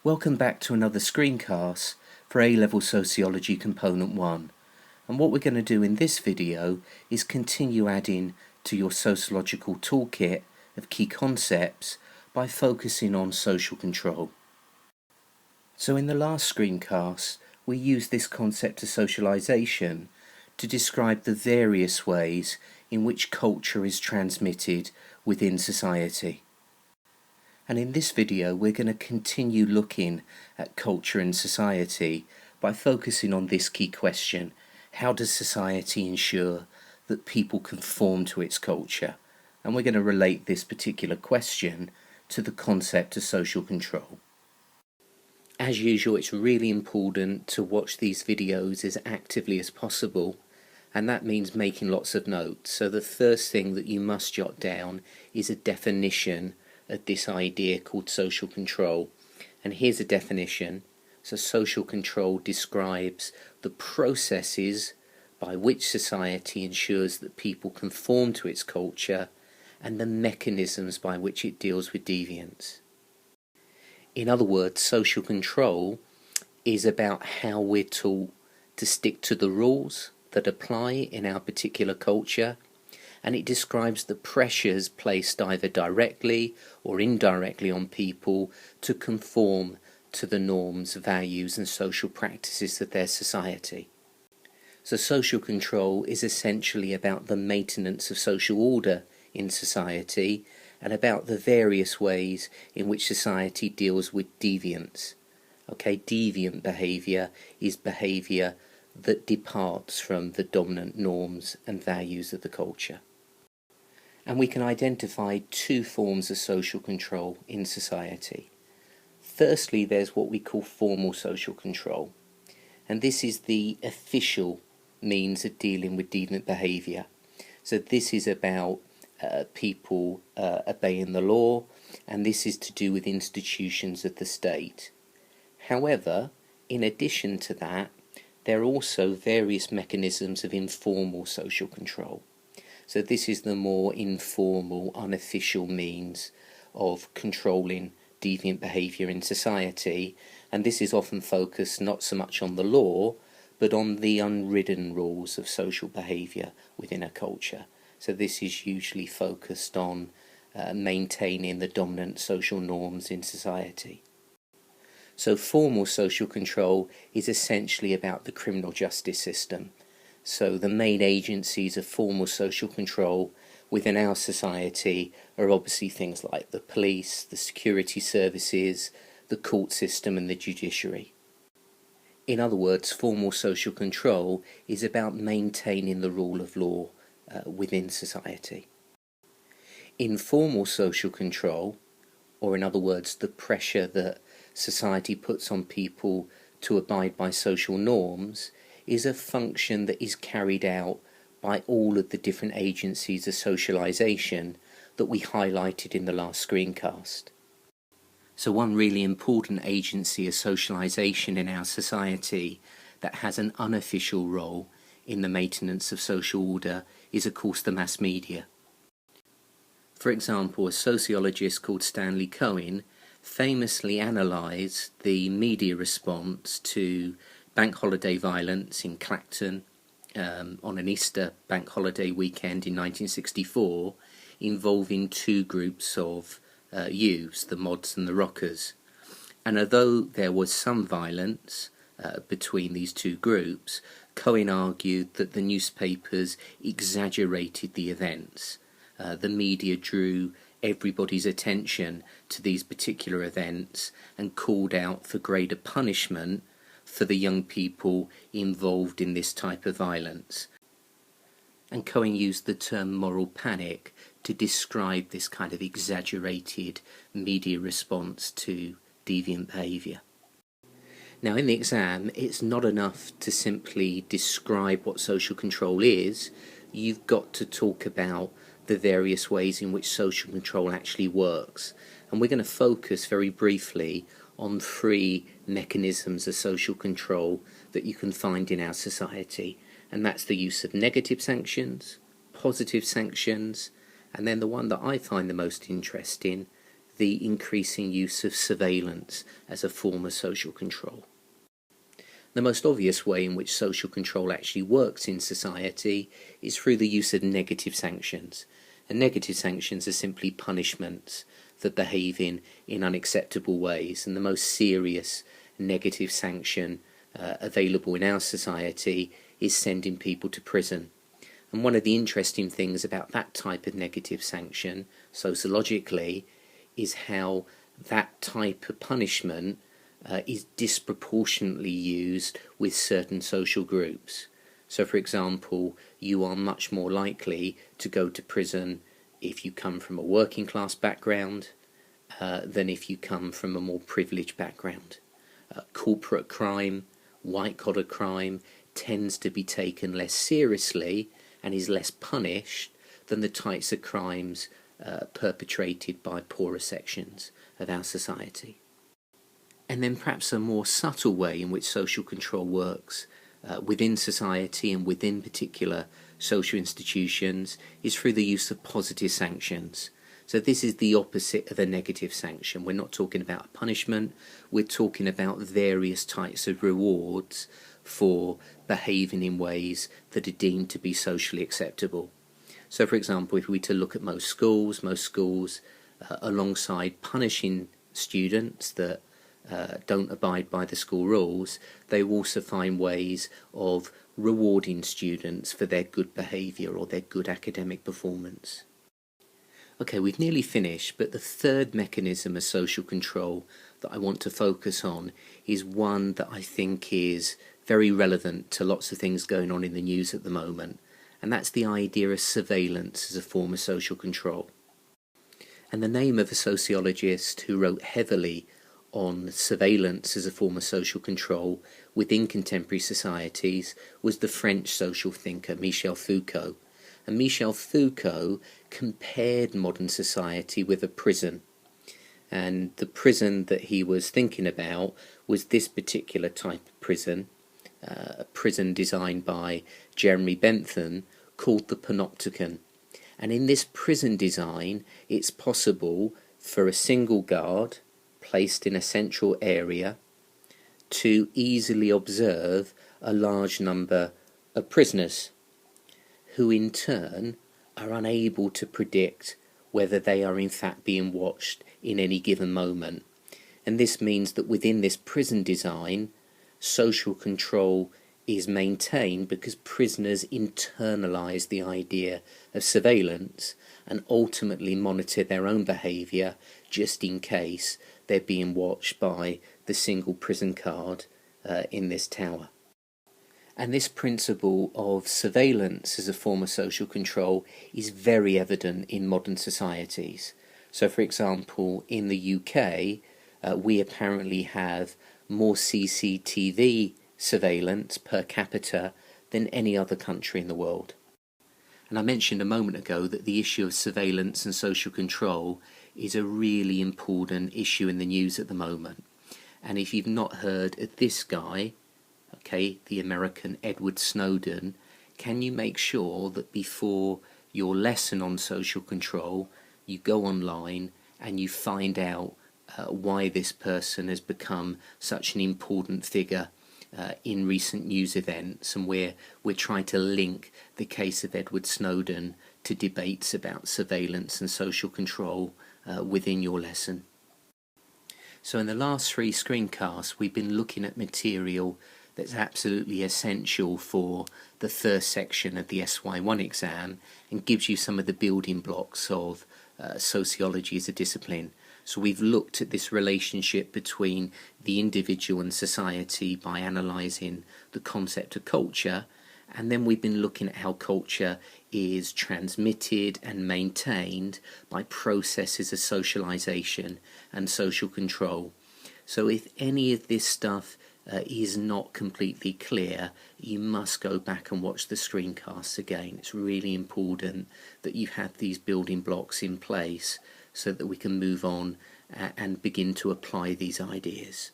Welcome back to another screencast for A-Level Sociology Component 1. And what we're going to do in this video is continue adding to your sociological toolkit of key concepts by focusing on social control. So in the last screencast, we used this concept of socialization to describe the various ways in which culture is transmitted within society. And in this video, we're going to continue looking at culture and society by focusing on this key question: how does society ensure that people conform to its culture? And we're going to relate this particular question to the concept of social control. As usual, it's really important to watch these videos as actively as possible, and that means making lots of notes. So the first thing that you must jot down is a definition of this idea called social control. And here's a definition. So social control describes the processes by which society ensures that people conform to its culture and the mechanisms by which it deals with deviance. In other words, social control is about how we're taught to stick to the rules that apply in our particular culture, and it describes the pressures placed either directly or indirectly on people to conform to the norms, values and social practices of their society. So social control is essentially about the maintenance of social order in society and about the various ways in which society deals with deviance. Okay, deviant behaviour is behaviour that departs from the dominant norms and values of the culture. And we can identify two forms of social control in society. Firstly, there's what we call formal social control, and this is the official means of dealing with deviant behaviour. So this is about people obeying the law, and this is to do with institutions of the state. However, in addition to that, there are also various mechanisms of informal social control. So this is the more informal, unofficial means of controlling deviant behaviour in society, and this is often focused not so much on the law, but on the unwritten rules of social behaviour within a culture. So this is usually focused on maintaining the dominant social norms in society. So formal social control is essentially about the criminal justice system. So the main agencies of formal social control within our society are obviously things like the police, the security services, the court system and the judiciary. In other words, formal social control is about maintaining the rule of law within society. Informal social control, or in other words, the pressure that society puts on people to abide by social norms, is a function that is carried out by all of the different agencies of socialization that we highlighted in the last screencast. So one really important agency of socialization in our society that has an unofficial role in the maintenance of social order is, of course, the mass media. For example, a sociologist called Stanley Cohen famously analysed the media response to bank holiday violence in Clacton on an Easter bank holiday weekend in 1964, involving two groups of youths, the mods and the rockers. And although there was some violence between these two groups, Cohen argued that the newspapers exaggerated the events. The media drew everybody's attention to these particular events and called out for greater punishment for the young people involved in this type of violence. And Cohen used the term moral panic to describe this kind of exaggerated media response to deviant behaviour. Now in the exam, it's not enough to simply describe what social control is. You've got to talk about the various ways in which social control actually works. And we're going to focus very briefly on three mechanisms of social control that you can find in our society, and that's the use of negative sanctions, positive sanctions, and then the one that I find the most interesting, the increasing use of surveillance as a form of social control. The most obvious way in which social control actually works in society is through the use of negative sanctions. And negative sanctions are simply punishments for behaving in unacceptable ways. And the most serious negative sanction available in our society is sending people to prison. And one of the interesting things about that type of negative sanction, sociologically, is how that type of punishment is disproportionately used with certain social groups. So, for example, you are much more likely to go to prison if you come from a working class background than if you come from a more privileged background. Corporate crime, white-collar crime, tends to be taken less seriously and is less punished than the types of crimes perpetrated by poorer sections of our society. And then perhaps a more subtle way in which social control works within society and within particular social institutions is through the use of positive sanctions. So this is the opposite of a negative sanction. We're not talking about a punishment, we're talking about various types of rewards for behaving in ways that are deemed to be socially acceptable. So for example, if we were to look at most schools alongside punishing students that don't abide by the school rules, they will also find ways of rewarding students for their good behaviour or their good academic performance. Okay, we've nearly finished, but the third mechanism of social control that I want to focus on is one that I think is very relevant to lots of things going on in the news at the moment, and that's the idea of surveillance as a form of social control. And the name of a sociologist who wrote heavily on surveillance as a form of social control within contemporary societies was the French social thinker Michel Foucault. And Michel Foucault compared modern society with a prison. And the prison that he was thinking about was this particular type of prison, a prison designed by Jeremy Bentham called the Panopticon. And in this prison design, it's possible for a single guard placed in a central area to easily observe a large number of prisoners who in turn are unable to predict whether they are in fact being watched in any given moment. And this means that within this prison design, social control is maintained because prisoners internalise the idea of surveillance and ultimately monitor their own behaviour just in case they're being watched by the single prison guard in this tower. And this principle of surveillance as a form of social control is very evident in modern societies. So, for example, in the UK, we apparently have more CCTV surveillance per capita than any other country in the world. And I mentioned a moment ago that the issue of surveillance and social control is a really important issue in the news at the moment. And if you've not heard of this guy, okay, the American Edward Snowden, can you make sure that before your lesson on social control, you go online and you find out why this person has become such an important figure in recent news events, and we're trying to link the case of Edward Snowden to debates about surveillance and social control within your lesson. So in the last 3 screencasts, we've been looking at material that's absolutely essential for the first section of the SY1 exam and gives you some of the building blocks of sociology as a discipline. So we've looked at this relationship between the individual and society by analysing the concept of culture, and then we've been looking at how culture is transmitted and maintained by processes of socialisation and social control. So if any of this stuff is not completely clear, you must go back and watch the screencasts again. It's really important that you have these building blocks in place so that we can move on and begin to apply these ideas.